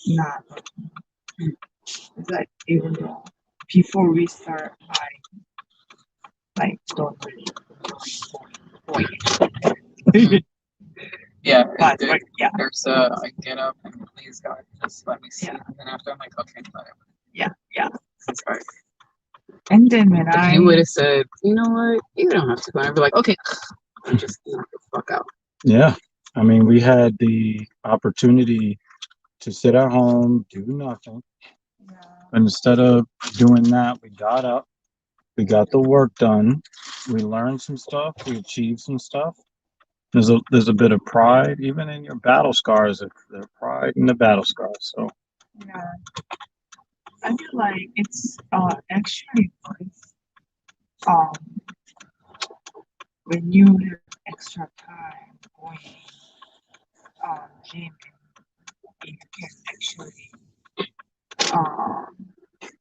Not it's like even though before we start, I like don't really enjoy going. Yeah, But yeah, there's I get up and please God, just let me sleep. yeah, And then after I'm like, okay, whatever. yeah, yeah. It's fine. And then when If I you would have said, you know what, you don't have to go, I'd be like, okay, I'm just knock the fuck out. Yeah. I mean, we had the opportunity to sit at home, do nothing. yeah, And instead of doing that, we got up, we got the work done, we learned some stuff, we achieved some stuff. There's a bit of pride even in your battle scars. If there's pride in the battle scars. So yeah, I feel like it's actually nice um when you have extra time going gym and you can actually um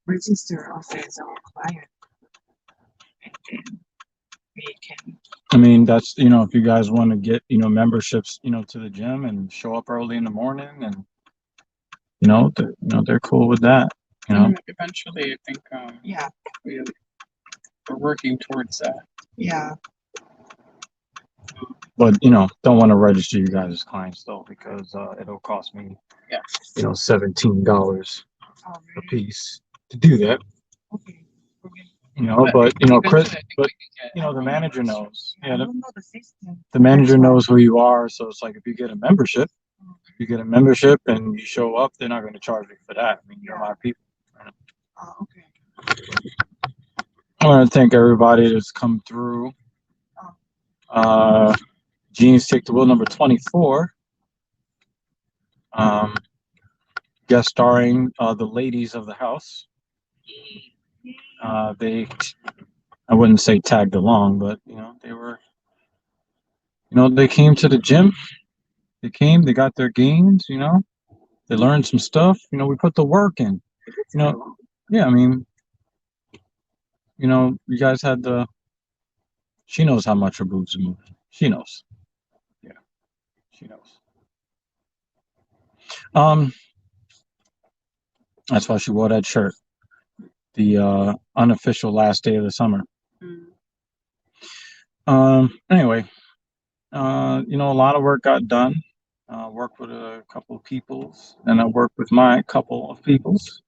register us as our client and then we can I mean, that's if you guys want to get memberships to the gym and show up early in the morning, and they're cool with that. Eventually, I think yeah we, we're working towards that. yeah But don't want to register you guys as clients though, because it'll cost me Yeah. $17 oh a really piece to do that. okay okay But Chris, Eventually, I think but we can get. the manager knows. I Yeah, don't know the system the manager that's why knows who you are. So it's like if you get a membership, and you show up, they're not going to charge you for that. I mean, you're my people. okay I want to thank everybody that's come through. oh Uh, Gene's Take the Wheel number 24. Um, Guest starring the ladies of the house. They, I wouldn't say tagged along, but they were, they came to the gym. They came, they got their gains. They learned some stuff. We put the work in. Yeah. I mean, you guys had the. She knows how much her boobs are moving. She knows. Yeah, she knows. Um, that's why she wore that shirt. The unofficial last day of the summer. Anyway, a lot of work got done. Worked with a couple of peoples, and I worked with my couple of peoples.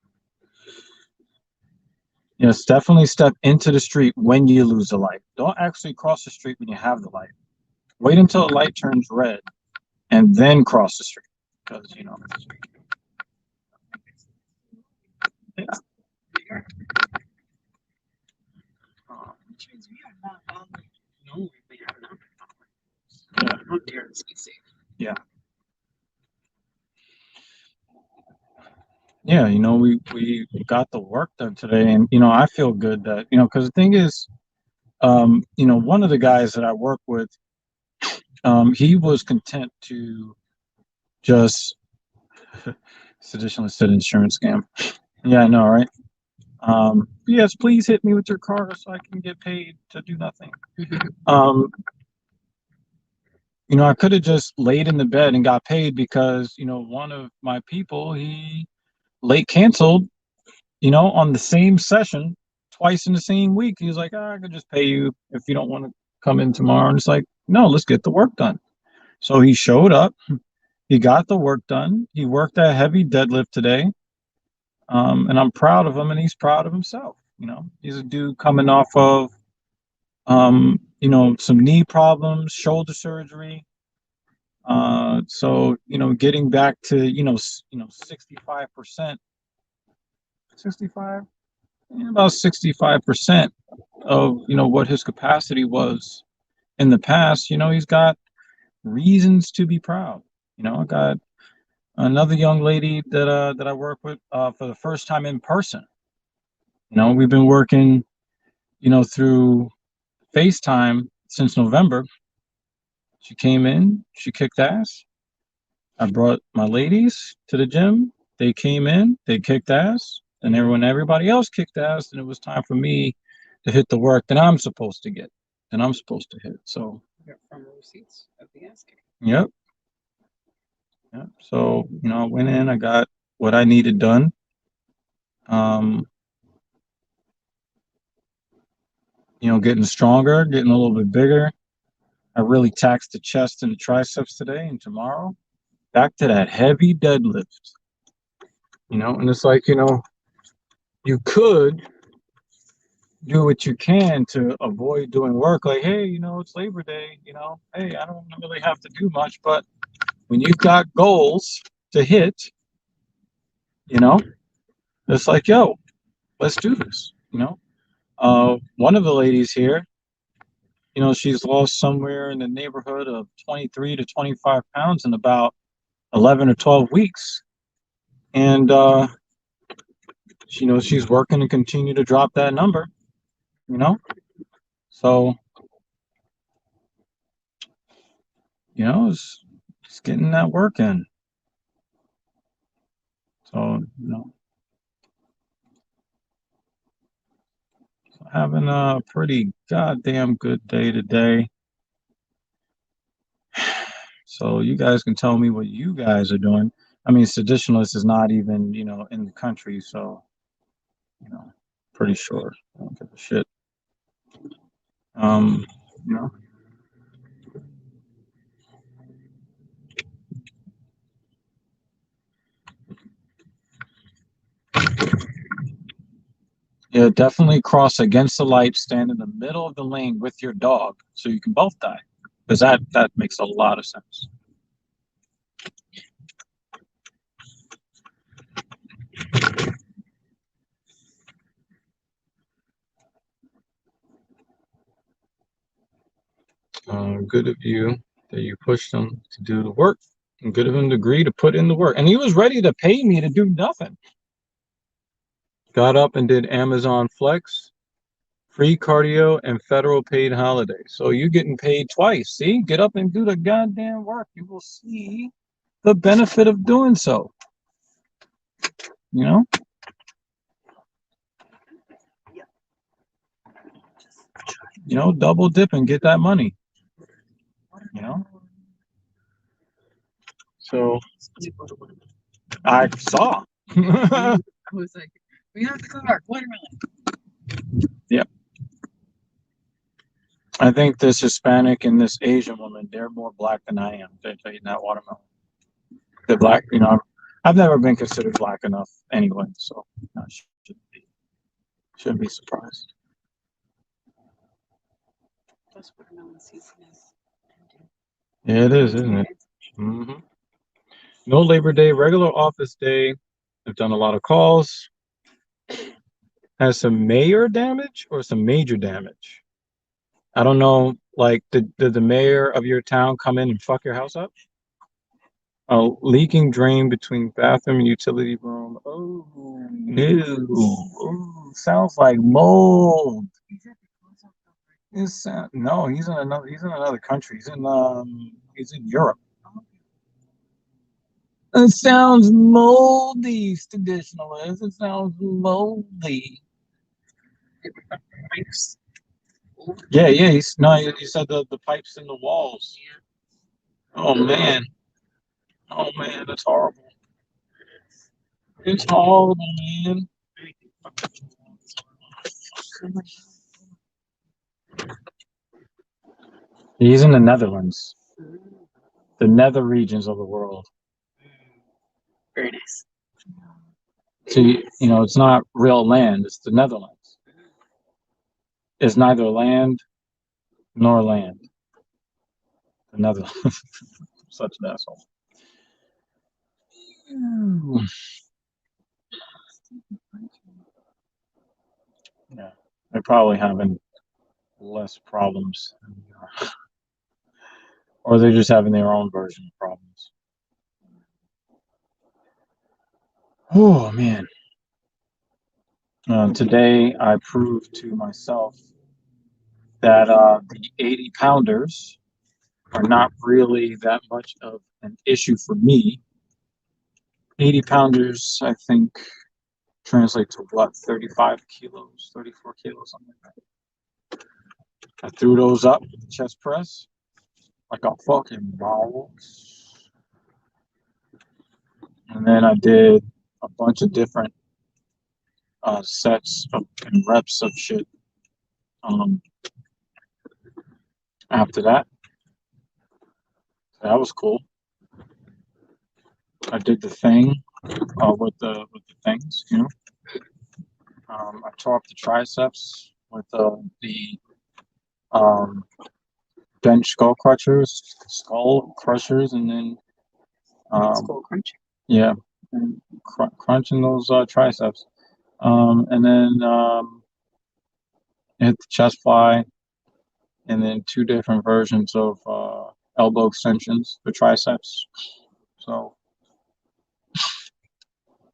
Yes, definitely step into the street when you lose the light. Don't actually cross the street when you have the light. Wait until the light turns red, and then cross the street. Because yeah. which means we are not bothered No, we are not. Yeah. Oh dear, let's be safe. Yeah. Yeah, we got the work done today, and I feel good that because the thing is, one of the guys that I work with, he was content to just seditionless insurance scam. Yeah, I know, right? Yes, please hit me with your car so I can get paid to do nothing. um, I could have just laid in the bed and got paid because one of my people, he late canceled on the same session twice in the same week. He was like, I could just pay you if you don't want to come in tomorrow. And it's like, no, let's get the work done. So he showed up. He got the work done. He worked that heavy deadlift today. And I'm proud of him, and he's proud of himself. He's a dude coming off of, some knee problems, shoulder surgery. So getting back to 65%, 65, about 65% of what his capacity was in the past. He's got reasons to be proud. I got another young lady that I work with for the first time in person. We've been working through FaceTime since November. She came in, she kicked ass. I brought my ladies to the gym. They came in, they kicked ass, and everybody else kicked ass, and it was time for me to hit the work that I'm supposed to get, and I'm supposed to hit. So, From receipts of the ass kicking. yep. Yeah. So, I went in, I got what I needed done. Um, getting stronger, getting a little bit bigger. I really taxed the chest and the triceps today and tomorrow. Back to that heavy deadlift. And it's like, you could do what you can to avoid doing work. Like, hey, it's Labor Day, hey, I don't really have to do much. But when you've got goals to hit, you know, it's like, yo, let's do this. One of the ladies here, she's lost somewhere in the neighborhood of 23 to 25 pounds in about 11 or 12 weeks. And, she's working to continue to drop that number, you know? So, it's getting that work in. So, having a pretty goddamn good day today. So you guys can tell me what you guys are doing. I mean, seditionalist is not even, in the country, so, you know, pretty sure I don't give a shit. Um, you know, yeah, definitely cross against the light, stand in the middle of the lane with your dog, so you can both die, because that makes a lot of sense. Good of you that you pushed him to do the work, and good of him to agree to put in the work, and he was ready to pay me to do nothing. Got up and did Amazon Flex, free cardio, and federal paid holiday. So you're getting paid twice. See, get up and do the goddamn work. You will see the benefit of doing so. You know, double dip and get that money. You know. So I saw. I was like, we have to car, watermelon. Yep. I think this Hispanic and this Asian woman, they're more black than I am. They're eating that watermelon. They're black. I've never been considered black enough anyway, so I shouldn't be surprised. Plus watermelon season is ending. Yeah, it is, isn't it? Mm-hmm. No Labor Day, regular office day. I've done a lot of calls. Has some mayor damage or some major damage? I don't know. Like, did the mayor of your town come in and fuck your house up? A leaking drain between bathroom and utility room. Oh, no. Oh, sounds like mold. No, he's in another country. He's in Europe. It sounds moldy, traditionalist. It sounds moldy. Pipes. Yeah, yeah. He said the pipes in the walls. Oh man. Oh man, that's horrible. It's horrible, man. He's in the Netherlands, the nether regions of the world. Very nice. So it's not real land. It's the Netherlands. It's neither land nor land. The Netherlands. Such an asshole. Yeah, they're probably having less problems than we are. Or they're just having their own version of problems. Oh man. Today I proved to myself that the 80 pounders are not really that much of an issue for me. 80 pounders, I think, translate to what, 35 kilos, 34 kilos, something like that. I threw those up, chest press, like a fucking boss. then I did a bunch of different sets and reps of shit. After that, that was cool. I did the thing with the things, you know. I tore up the triceps with the bench skull crushers, and then Skull crunch. yeah, and crunching those triceps, and then hit the chest fly, and then two different versions of elbow extensions for triceps. So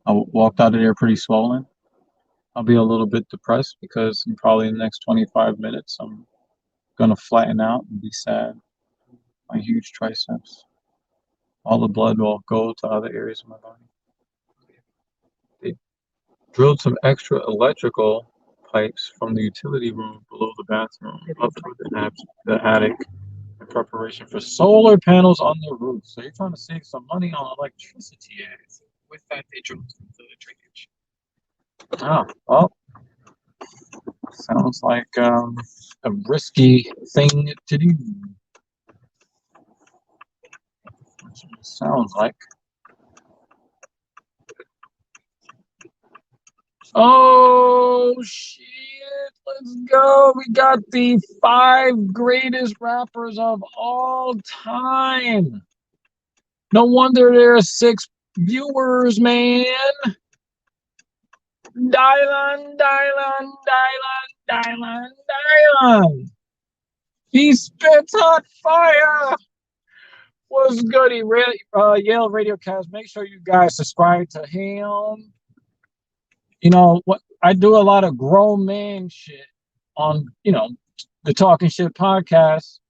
I walked out of there pretty swollen. I'll be a little bit depressed because in probably the next 25 minutes I'm gonna flatten out and be sad. My huge triceps. All the blood will go to other areas of my body. They drilled some extra electrical pipes from the utility room below the bathroom up through the attic in preparation for solar panels on the roof. So you're trying to save some money on electricity. With that, they drilled the drainage. Oh, well, sounds like a risky thing to do. Sounds like. Oh shit! Let's go. We got the 5 greatest rappers of all time. No wonder there are 6 viewers, man. Dylan, Dylan, Dylan, Dylan, Dylan. He spits hot fire. What's goody? Yale Radiocast. Make sure you guys subscribe to him. You know what? I do a lot of grown man shit on, the Talking Shit podcast.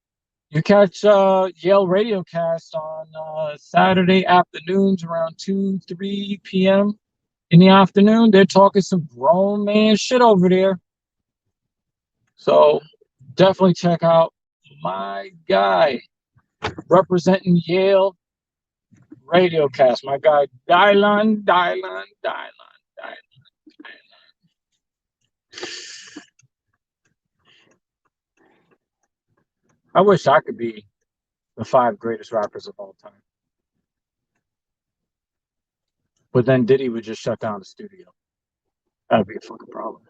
You catch Yale Radiocast on Saturday afternoons around 2-3 p.m. in the afternoon. They're talking some grown man shit over there. So definitely check out my guy representing Yale Radiocast. My guy Dylan. I wish I could be the 5 greatest rappers of all time. But then Diddy would just shut down the studio. That'd be a fucking problem.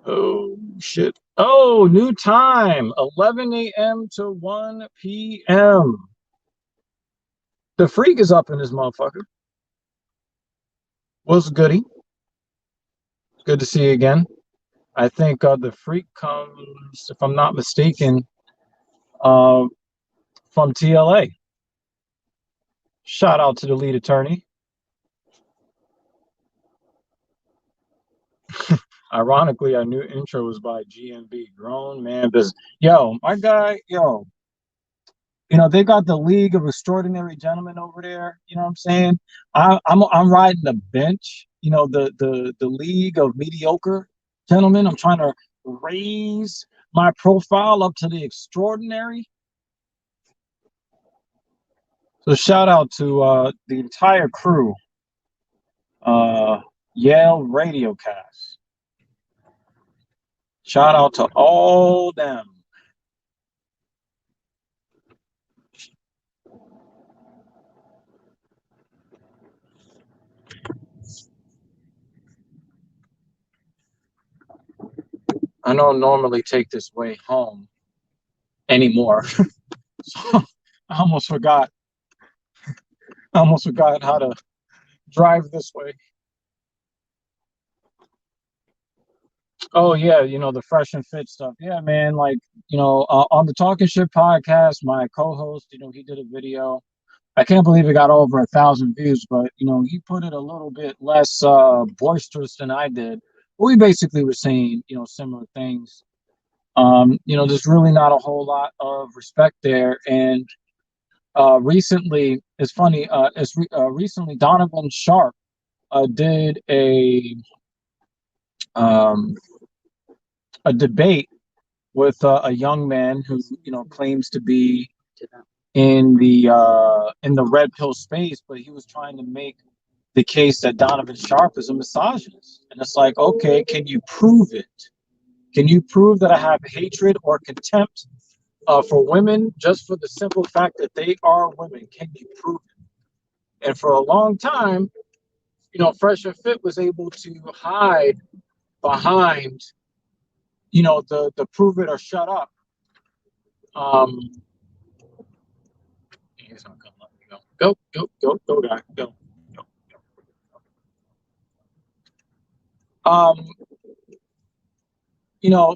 Oh, shit. Oh, new time. 11 a.m. to 1 p.m. The Freak is up in this motherfucker. What's goody? Good to see you again. I think the Freak comes, if I'm not mistaken, from TLA. Shout out to the lead attorney. Ironically, our new intro was by GMB, Grown Man Business. Yo, my guy, they got the League of Extraordinary Gentlemen over there. You know what I'm saying? I'm riding the bench. The League of Mediocre Gentlemen. I'm trying to raise my profile up to the extraordinary. So shout out to the entire crew. Yale Radiocast. Shout out to all them. I don't normally take this way home anymore. So I almost forgot how to drive this way. Oh yeah, the fresh and fit stuff. Yeah, man. On the Talking Shit podcast, my co-host, he did a video. I can't believe it got over 1,000 views, but he put it a little bit less boisterous than I did. But we basically were saying, similar things. There's really not a whole lot of respect there. And recently, it's funny. Recently Donovan Sharp did a debate with a young man who, claims to be To them. in the red pill space, but he was trying to make the case that Donovan Sharp is a misogynist. And it's like, okay, can you prove it? Can you prove that I have hatred or contempt for women just for the simple fact that they are women? Can you prove it? And for a long time, Fresh and Fit was able to hide behind, the prove it or shut up. He's not gonna let me go. Go, guy, go. Um, you know,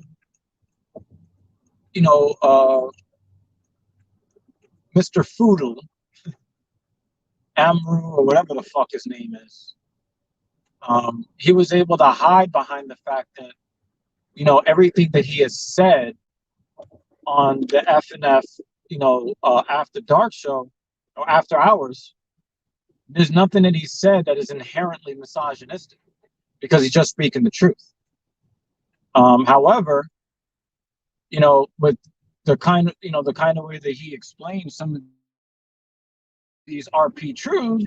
Mr. Foodle, Amru, or whatever the fuck his name is. He was able to hide behind the fact that, everything that he has said on the FNF, After Dark show or After Hours, there's nothing that he said that is inherently misogynistic because he's just speaking the truth. However, with the kind of way that he explains some of these RP truths,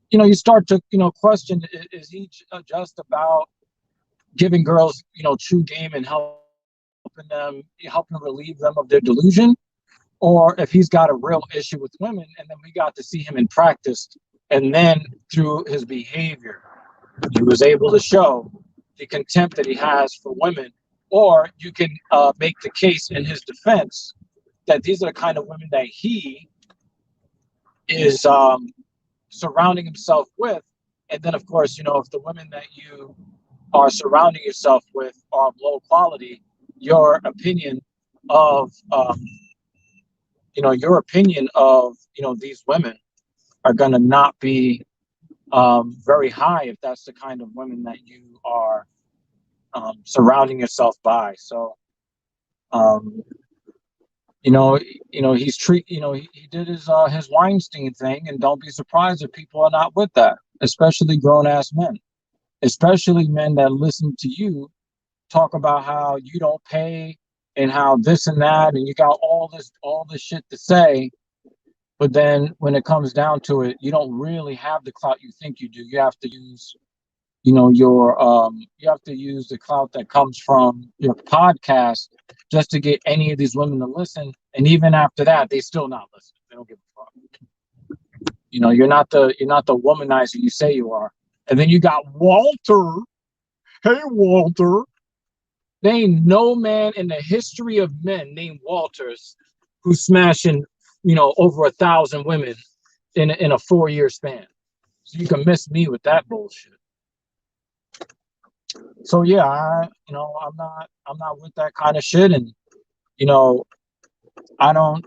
you start to, question, is he just about giving girls, true game and helping relieve them of their delusion, or if he's got a real issue with women, and then we got to see him in practice, and then through his behavior, he was able to show the contempt that he has for women, or you can make the case in his defense that these are the kind of women that he is surrounding himself with. And then, of course, if the women that you are surrounding yourself with are of low quality, your opinion of these women are going to not be very high if that's the kind of women that you are surrounding yourself by. So he did his Weinstein thing, and don't be surprised if people are not with that, especially grown-ass men, especially men that listen to you talk about how you don't pay and how this and that, and you got all this shit to say, but then when it comes down to it, you don't really have the clout you think you do. You have to use you have to use the clout that comes from your podcast just to get any of these women to listen, and even after that, they still not listening. They don't give a fuck. You're not the womanizer you say you are. And then you got Walter. Hey, Walter. There ain't no man in the history of men named Walters who's smashing, over 1,000 women in a 4-year span. So you can miss me with that bullshit. So yeah, I'm not with that kind of shit, and I don't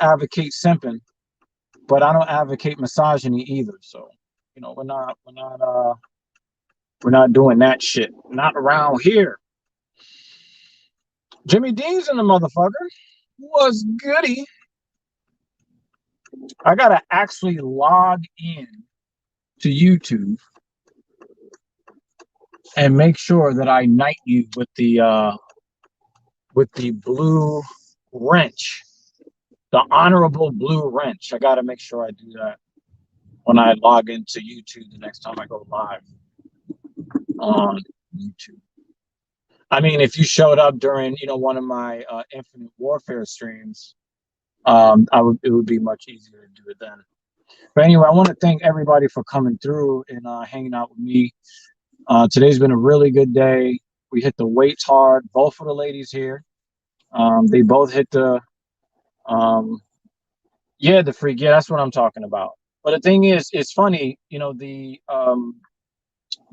advocate simping, but I don't advocate misogyny either. So we're not doing that shit. Not around here. Jimmy Dean's in the motherfucker. Was goody. I gotta actually log in to YouTube and make sure that I knight you with the blue wrench, the honorable blue wrench. I gotta make sure I do that when I log into YouTube the next time I go live on YouTube. I mean, if you showed up during, one of my Infinite Warfare streams, it would be much easier to do it then. But anyway, I want to thank everybody for coming through and hanging out with me. Today's been a really good day. We hit the weights hard. Both of the ladies here, they both hit the freak. Yeah, that's what I'm talking about. But the thing is, it's funny,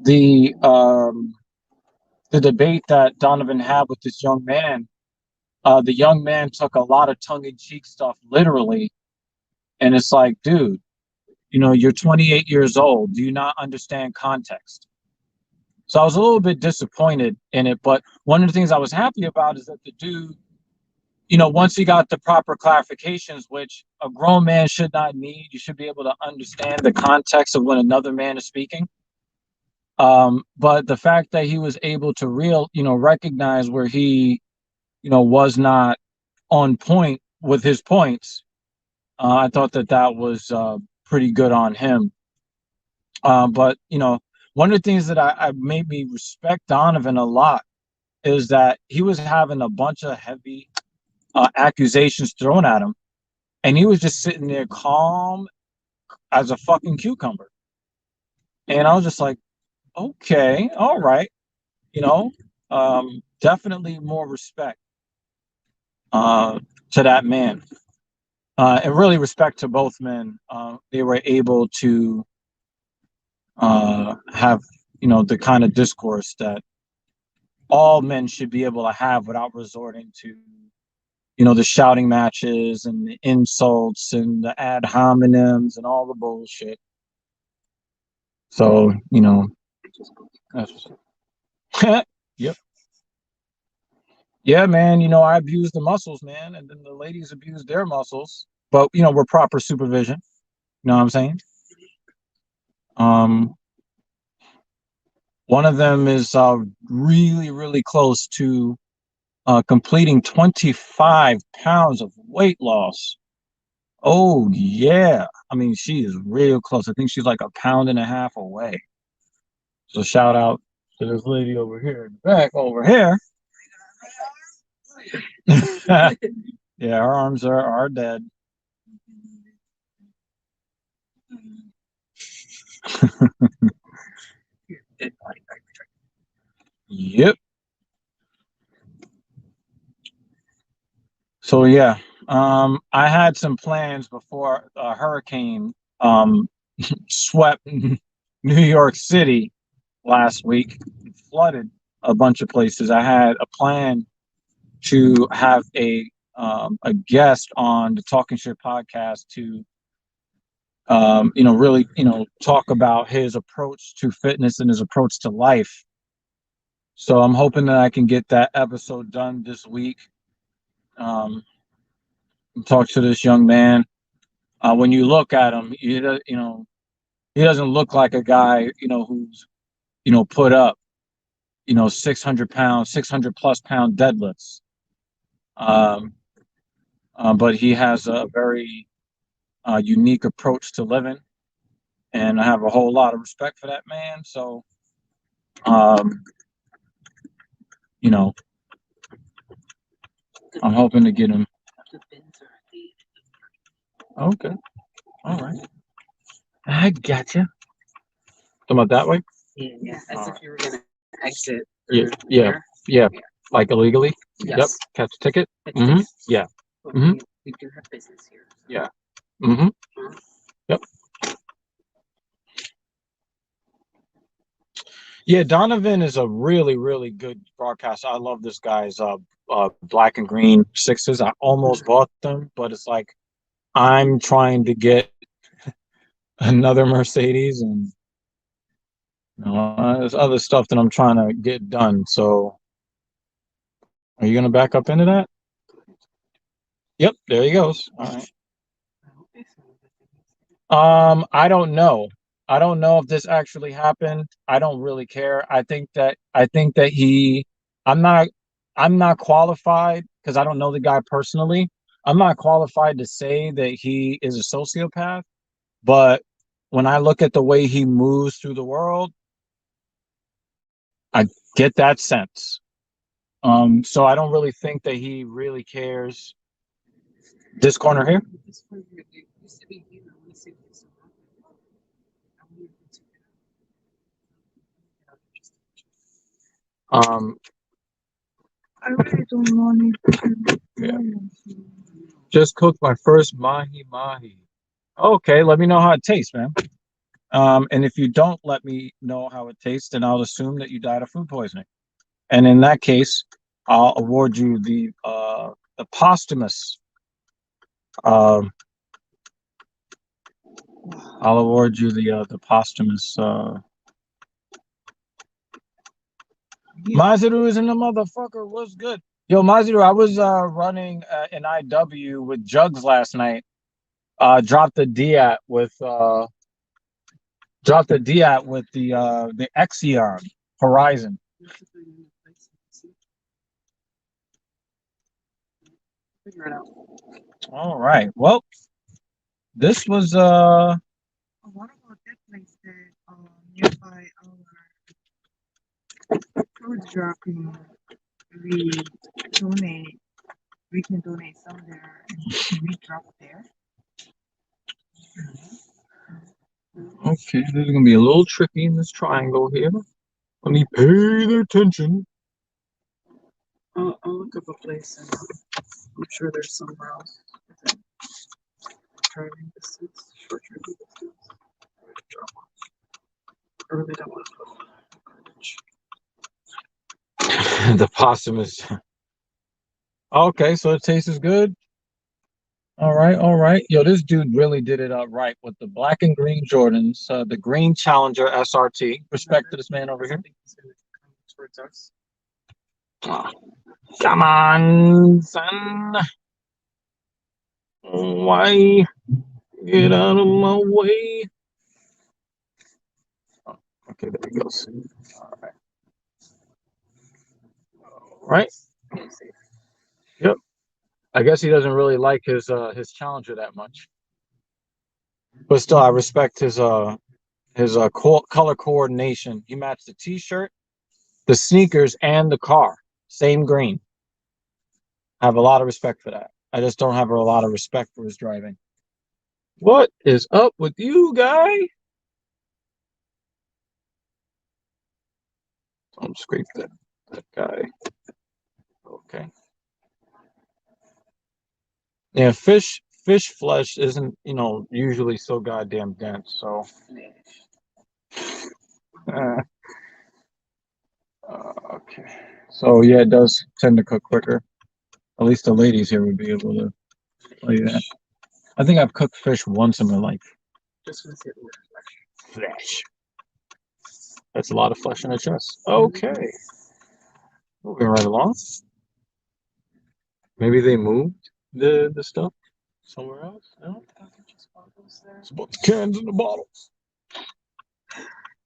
the debate that Donovan had with this young man. The young man took a lot of tongue-in-cheek stuff literally, and it's like, dude, you're 28 years old. Do you not understand context? So I was a little bit disappointed in it, but one of the things I was happy about is that the dude, once he got the proper clarifications, which a grown man should not need, you should be able to understand the context of when another man is speaking. But the fact that he was able to recognize where he was not on point with his points. I thought that that was pretty good on him. But one of the things that I made me respect Donovan a lot is that he was having a bunch of heavy accusations thrown at him, and he was just sitting there calm as a fucking cucumber. And I was just like, okay, all right, definitely more respect to that man, and really respect to both men. They were able to have the kind of discourse that all men should be able to have without resorting to the shouting matches and the insults and the ad hominems and all the bullshit. So that's yep. Yeah, man, I abuse the muscles, man, and then the ladies abuse their muscles, but we're proper supervision. You know what I'm saying? um One of them is really, really close to completing 25 pounds of weight loss. Oh, yeah. I mean, she is real close. I think she's like a pound and a half away. So shout out to this lady over here in the back over here. Yeah, her arms are dead. Yep. So yeah, I had some plans before a hurricane swept New York City last week, flooded a bunch of places. I had a plan to have a guest on the Talking Shit podcast to really talk about his approach to fitness and his approach to life. So I'm hoping that I can get that episode done this week. Talk to this young man. When you look at him, he doesn't look like a guy who's put up 600 pounds, 600 plus pound deadlifts. Um, but he has a very unique approach to living, and I have a whole lot of respect for that man. So, um, you know, I'm hoping to get him. Okay, all right, I gotcha. Talking about that way? Yeah, as if you were gonna exit. Yeah, yeah, yeah. Like illegally? Yes. Yep. Catch a ticket? Mm-hmm. Yeah. Mm-hmm. We do have business here. Yeah. Mm-hmm. Yep. Yeah, Donovan is a really, really good broadcaster. I love this guy's black and green sixes. I almost bought them, but it's like I'm trying to get another Mercedes, and there's other stuff that I'm trying to get done. So, are you gonna back up into that? Yep, there he goes. All right. I don't know. I don't know if this actually happened. I don't really care. I think that I'm not I'm not qualified because I don't know the guy personally. I'm not qualified to say that he is a sociopath, but when I look at the way he moves through the world, I get that sense. So I don't really think that he really cares. This corner here? Um, I really don't want it. yeah. Just cooked my first mahi mahi. Okay, let me know how it tastes, man. And if you don't let me know how it tastes, then I'll assume that you died of food poisoning. And in that case, I'll award you the posthumous. Um, I'll award you the posthumous. Maziru is in the motherfucker. What's good? Yo, Maziru, I was running an IW with Jugs last night. Dropped the Diat with the Exion Horizon. Figure it out. All right. Well, this was What about that place that nearby our food drop in we donate we can donate some there and we drop there. okay. This is gonna be a little tricky in this triangle here. Let me pay their attention. I'll look up a place and I'm sure there's somewhere else within driving distance, short driving distance. Drop off. I really don't want to put garbage. The possum is okay. So the taste is good. All right, all right. Yo, this dude really did it up right with the black and green Jordans, the green Challenger SRT. Respect to this man over here. Towards us. Ah, come on, son. Why? Get out of my way. Oh, okay, there he goes. All right. All right. Yep. I guess he doesn't really like his Challenger that much. But still, I respect his color coordination. He matched the t-shirt, the sneakers, and the car. Same green. I have a lot of respect for that. I just don't have a lot of respect for his driving. What is up with you, guy? Don't scrape that guy. Okay. Yeah, fish flesh isn't, usually so goddamn dense. So, uh, okay. So yeah, it does tend to cook quicker. At least the ladies here would be able to tell you that. I think I've cooked fish once in my life. Just want to see the word Flesh. That's a lot of flesh in the chest. Okay. Moving right along. Maybe they moved the stuff somewhere else. No? just bottles there. It's about the cans and the bottles.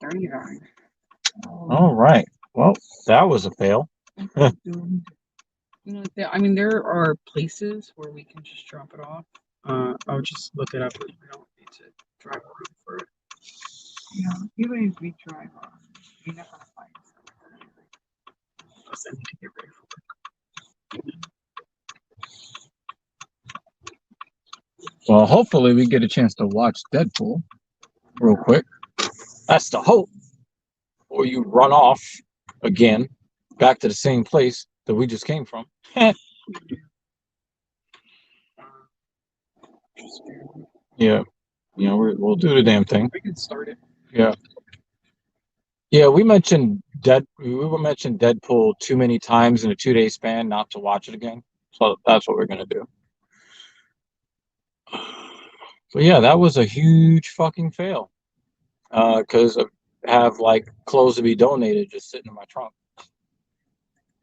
39. All right. Well, that was a fail. I mean, there are places where we can just drop it off. I'll just look it up. We don't need to drive around for it. Yeah, even if we drive on, we're not gonna find something. Plus, I need to get ready for work. Well, hopefully we get a chance to watch Deadpool real quick. That's the hope. Or you run off again back to the same place that we just came from. Yeah. We'll do the damn thing. We can start it. Yeah. Yeah, we mentioned Deadpool too many times in a 2-day span not to watch it again. So that's what we're gonna do. So yeah, that was a huge fucking fail. Because I have like clothes to be donated just sitting in my trunk.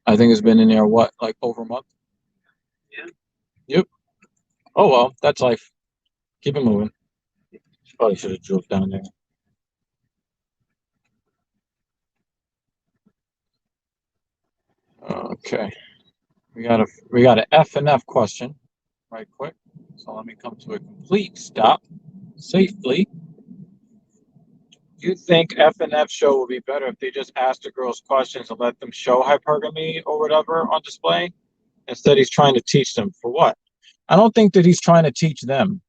I think it's been in there like over a month. Yeah. Yep. Oh well, that's life. Keep it moving. Probably should have drove down there. Okay. We got an F and F question right quick. So let me come to a complete stop safely. Do you think F and F show would be better if they just asked the girls questions and let them show hypergamy or whatever on display? Instead, he's trying to teach them for what? I don't think that he's trying to teach them.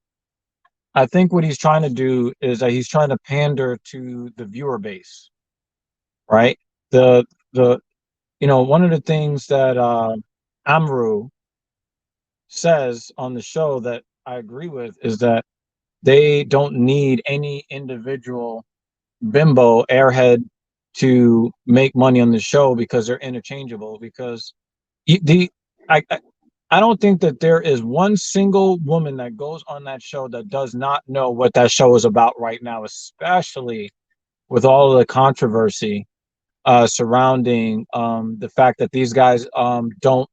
I think what he's trying to do is that he's trying to pander to the viewer base, right? The one of the things that Amru says on the show that I agree with is that they don't need any individual bimbo airhead to make money on the show because they're interchangeable. Because the I don't think that there is one single woman that goes on that show that does not know what that show is about right now, especially with all of the controversy surrounding the fact that these guys don't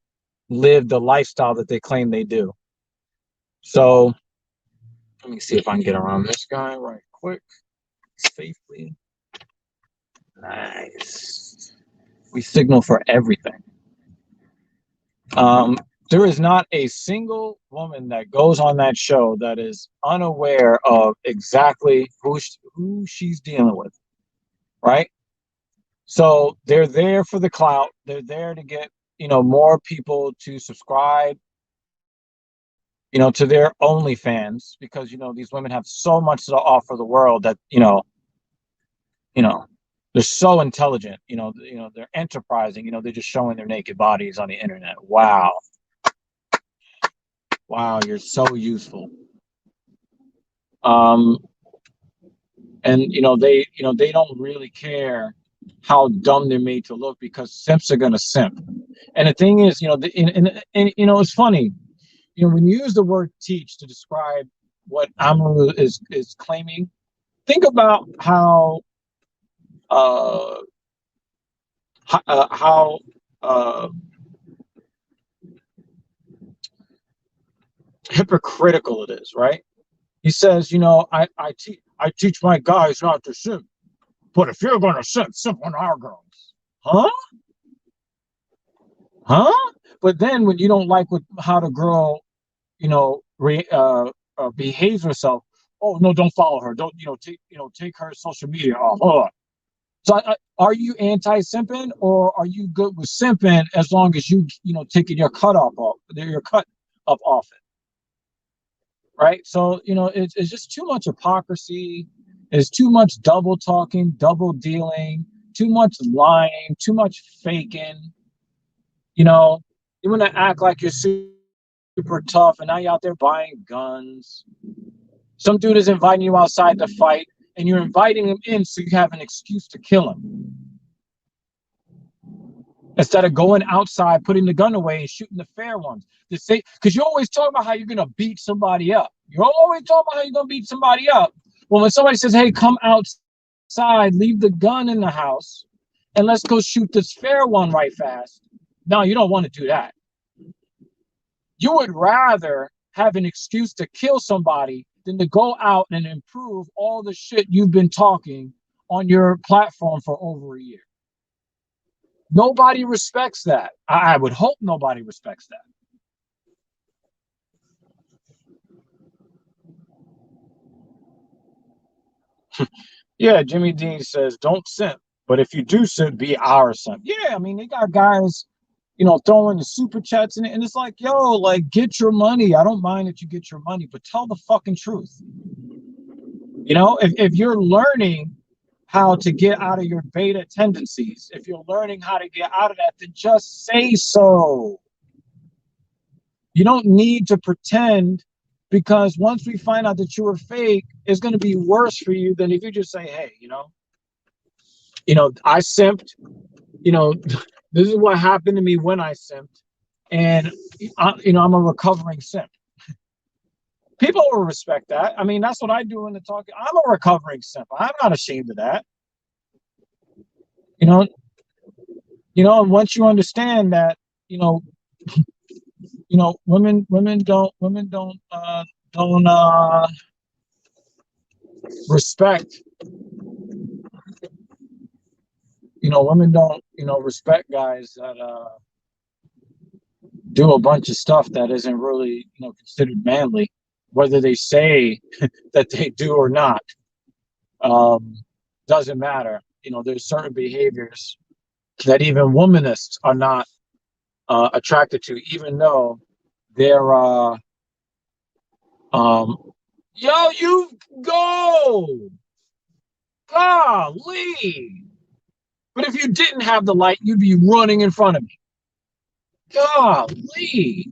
live the lifestyle that they claim they do. So let me see if I can get around this guy right quick, safely. Nice. We signal for everything. There is not a single woman that goes on that show that is unaware of exactly who she's dealing with, right? So they're there for the clout. They're there to get, more people to subscribe, to their OnlyFans, because, these women have so much to offer the world that, you know, they're so intelligent, they're enterprising, they're just showing their naked bodies on the internet. Wow. Wow, you're so useful. And they don't really care how dumb they're made to look, because simps are gonna simp. And the thing is, it's funny, when you use the word teach to describe what Amaru is claiming, think about how uh how hypocritical it is, right? He says, I teach my guys not to simp, but if you're gonna simp on our girls, huh? Huh? But then when you don't like how the girl, behaves herself, oh no, don't follow her, don't take her social media off. Oh. So are you anti-simping, or are you good with simping as long as taking your cut up off it? Right? So, it's just too much hypocrisy. It's too much double talking, double dealing, too much lying, too much faking. You want to act like you're super tough, and now you're out there buying guns. Some dude is inviting you outside to fight, and you're inviting him in so you have an excuse to kill him, instead of going outside, putting the gun away, and shooting the fair ones. Because you always talk about how you're gonna beat somebody up. You're always talking about how you're gonna beat somebody up. Well, when somebody says, "Hey, come outside, leave the gun in the house, and let's go shoot this fair one right fast," no, you don't want to do that. You would rather have an excuse to kill somebody than to go out and improve all the shit you've been talking on your platform for over a year. Nobody respects that. I would hope nobody respects that. Yeah, Jimmy Dean says, don't simp. But if you do simp, be our simp. Yeah, I mean, they got guys, throwing the super chats in it. And it's like, yo, like, get your money. I don't mind that you get your money, but tell the fucking truth. If you're learning how to get out of your beta tendencies, if you're learning how to get out of that, then just say so. You don't need to pretend, because once we find out that you were fake, it's going to be worse for you than if you just say, hey, I simped, this is what happened to me when I simped, and I'm a recovering simp. People will respect that. I mean, that's what I do in the talk. I'm a recovering simp. I'm not ashamed of that. And once you understand that, women don't respect, women don't, respect guys that do a bunch of stuff that isn't really, considered manly, whether they say that they do or not. Doesn't matter. There's certain behaviors that even womanists are not attracted to, even though they're yo, you go, golly. But if you didn't have the light, you'd be running in front of me. Golly.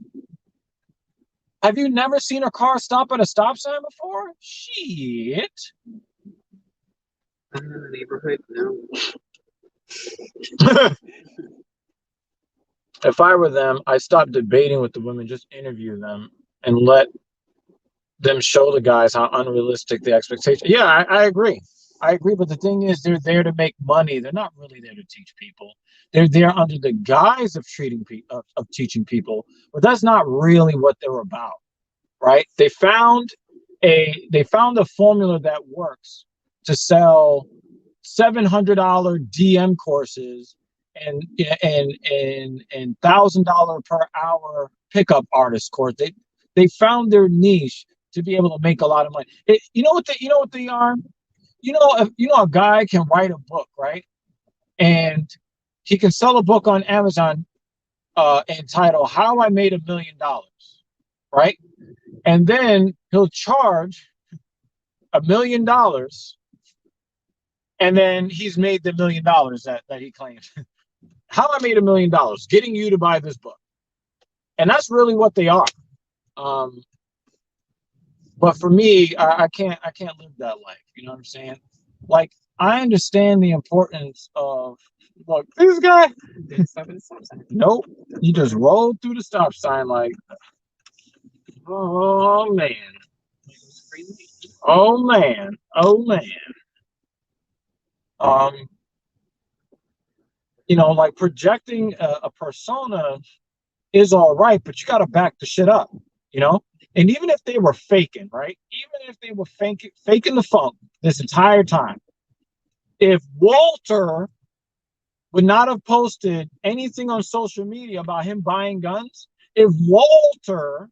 Have you never seen a car stop at a stop sign before? Shit. I'm in the neighborhood now. If I were them, I'd stop debating with the women, just interview them and let them show the guys how unrealistic the expectation. Yeah, I agree. I agree, but the thing is, they're there to make money. They're not really there to teach people. They're there under the guise of teaching people, but that's not really what they're about, right? They found a formula that works to sell $700 DM courses and $1,000 per hour pickup artist course. They found their niche to be able to make a lot of money. You know what they are. You know a guy can write a book, right? And he can sell a book on Amazon entitled "How I Made $1 Million," right? And then he'll charge $1 million, and then he's made the $1 million that he claims. How I Made $1 Million, getting you to buy this book, and that's really what they are. Um, but for me, I can't live that life. You know what I'm saying? Like, I understand the importance of, look, this guy. Nope, you just rolled through the stop sign like, oh man, oh man, oh man. Um, like projecting a persona is all right, but you got to back the shit up, you know? And even if they were faking, right? Even if they were faking the funk this entire time, if Walter would not have posted anything on social media about him buying guns, if Walter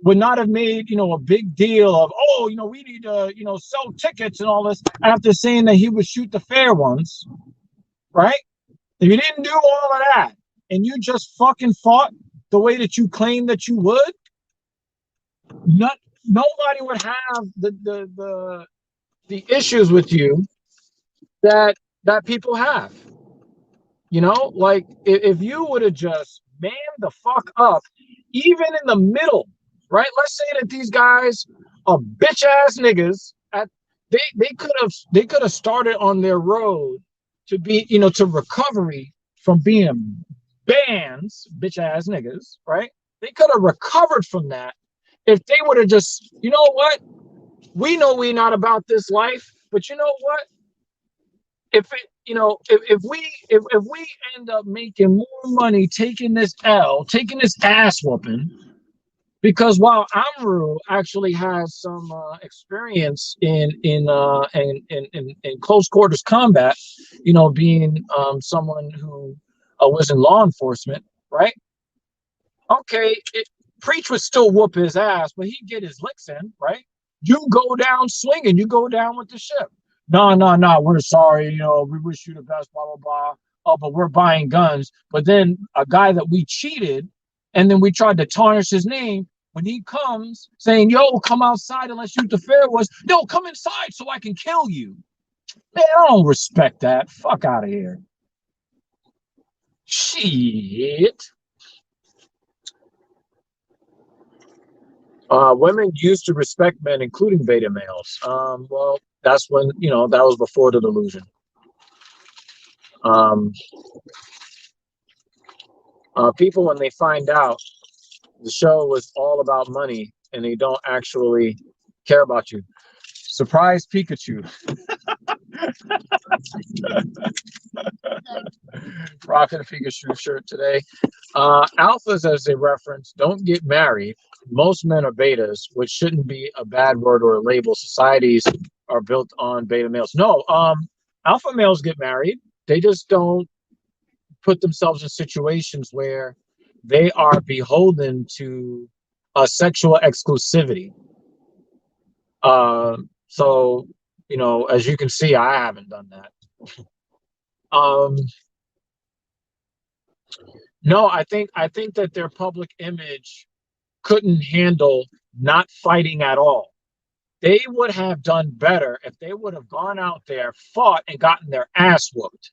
would not have made, a big deal of, oh, we need to, sell tickets and all this after saying that he would shoot the fair ones, right? If you didn't do all of that and you just fucking fought the way that you claimed that you would, nobody would have the issues with you that people have. Like if you would have just manned the fuck up, even in the middle, right? Let's say that these guys are bitch ass niggas. They could have started on their road to be, to recovery from being bands, bitch ass niggas, right? They could have recovered from that if they would have just, you know what? We know we're not about this life, but you know what? If it, if we end up making more money taking this L, taking this ass whooping, because while Amru actually has some experience in close quarters combat, being someone who was in law enforcement, right? Okay, Preach would still whoop his ass, but he'd get his licks in, right? You go down swinging, you go down with the ship. No, no, no, we're sorry, we wish you the best, blah, blah, blah. Oh, but we're buying guns. But then a guy that we cheated, and then we tried to tarnish his name, when he comes saying, yo, come outside and let's shoot the fair was, no, come inside so I can kill you. Man, I don't respect that. Fuck out of here. Shit. Women used to respect men, including beta males. Well, that's when, that was before the delusion. People, when they find out the show was all about money and they don't actually care about you. Surprise Pikachu. Rocking a Pikachu shirt today. Alphas, as they reference, don't get married. Most men are betas, which shouldn't be a bad word or a label. Societies are built on beta males. No, alpha males get married. They just don't put themselves in situations where they are beholden to a sexual exclusivity. So, as you can see, I haven't done that. No, I think that their public image couldn't handle not fighting at all. They would have done better if they would have gone out there, fought, and gotten their ass whooped.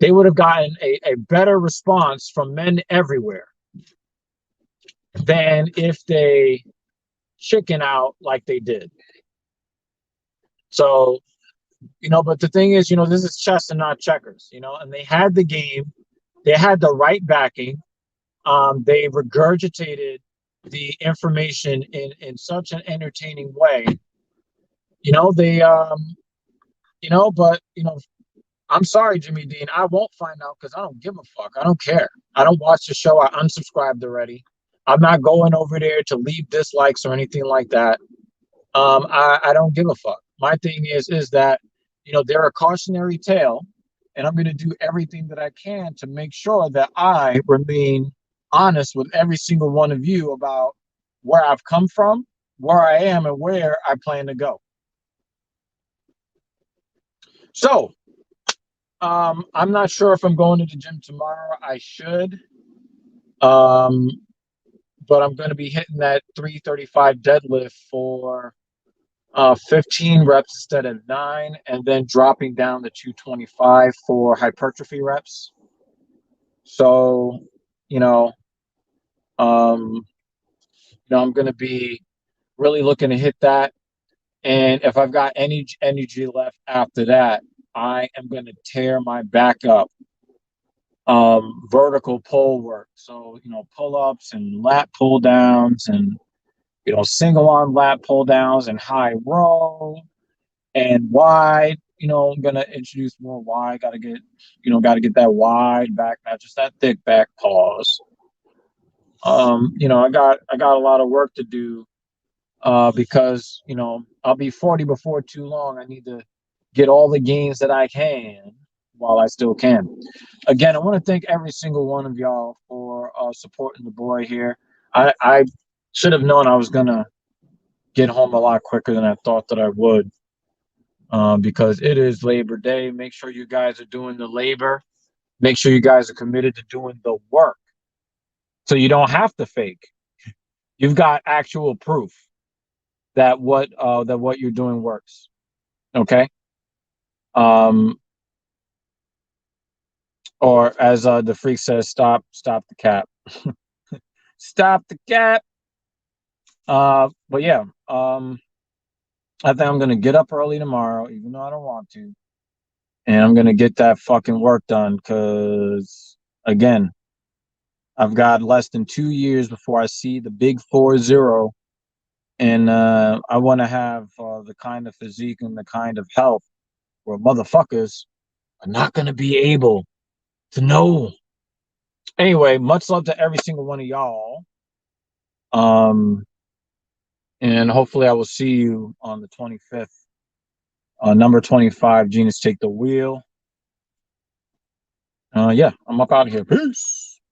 They would have gotten a better response from men everywhere than if they chicken out like they did. So, but the thing is, this is chess and not checkers, and they had the game, they had the right backing. They regurgitated the information in such an entertaining way. But I'm sorry, Jimmy Dean, I won't find out because I don't give a fuck. I don't care. I don't watch the show. I unsubscribed already. I'm not going over there to leave dislikes or anything like that. I don't give a fuck. My thing is that, they're a cautionary tale, and I'm going to do everything that I can to make sure that I remain honest with every single one of you about where I've come from, where I am, and where I plan to go. So, I'm not sure if I'm going to the gym tomorrow. I should. Um, but I'm going to be hitting that 335 deadlift for 15 reps instead of 9, and then dropping down to 225 for hypertrophy reps. So, you know, um, I'm going to be really looking to hit that. And if I've got any energy left after that, I am going to tear my back up. Vertical pull work. So, pull ups and lat pull downs and, single arm lat pull downs and high row and wide. I'm going to introduce more wide. Got to get that wide back, not just that thick back. Pause. I got a lot of work to do because I'll be 40 before too long. I need to get all the gains that I can while I still can. Again, I want to thank every single one of y'all for supporting the boy here. I should have known I was gonna get home a lot quicker than I thought that I would, because it is Labor Day. Make sure you guys are doing the labor. Make sure you guys are committed to doing the work, so you don't have to fake. You've got actual proof that what you're doing works. Okay. Um, or as the freak says, stop the cap. Stop the cap. But yeah, I think I'm gonna get up early tomorrow, even though I don't want to, and I'm gonna get that fucking work done. Cause again, I've got less than 2 years before I see the big 40, and I want to have the kind of physique and the kind of health where motherfuckers are not gonna be able to know. Anyway, much love to every single one of y'all. Um, and hopefully I will see you on the 25th. Number 25, Genius Take the Wheel. Yeah, I'm up out of here. Peace.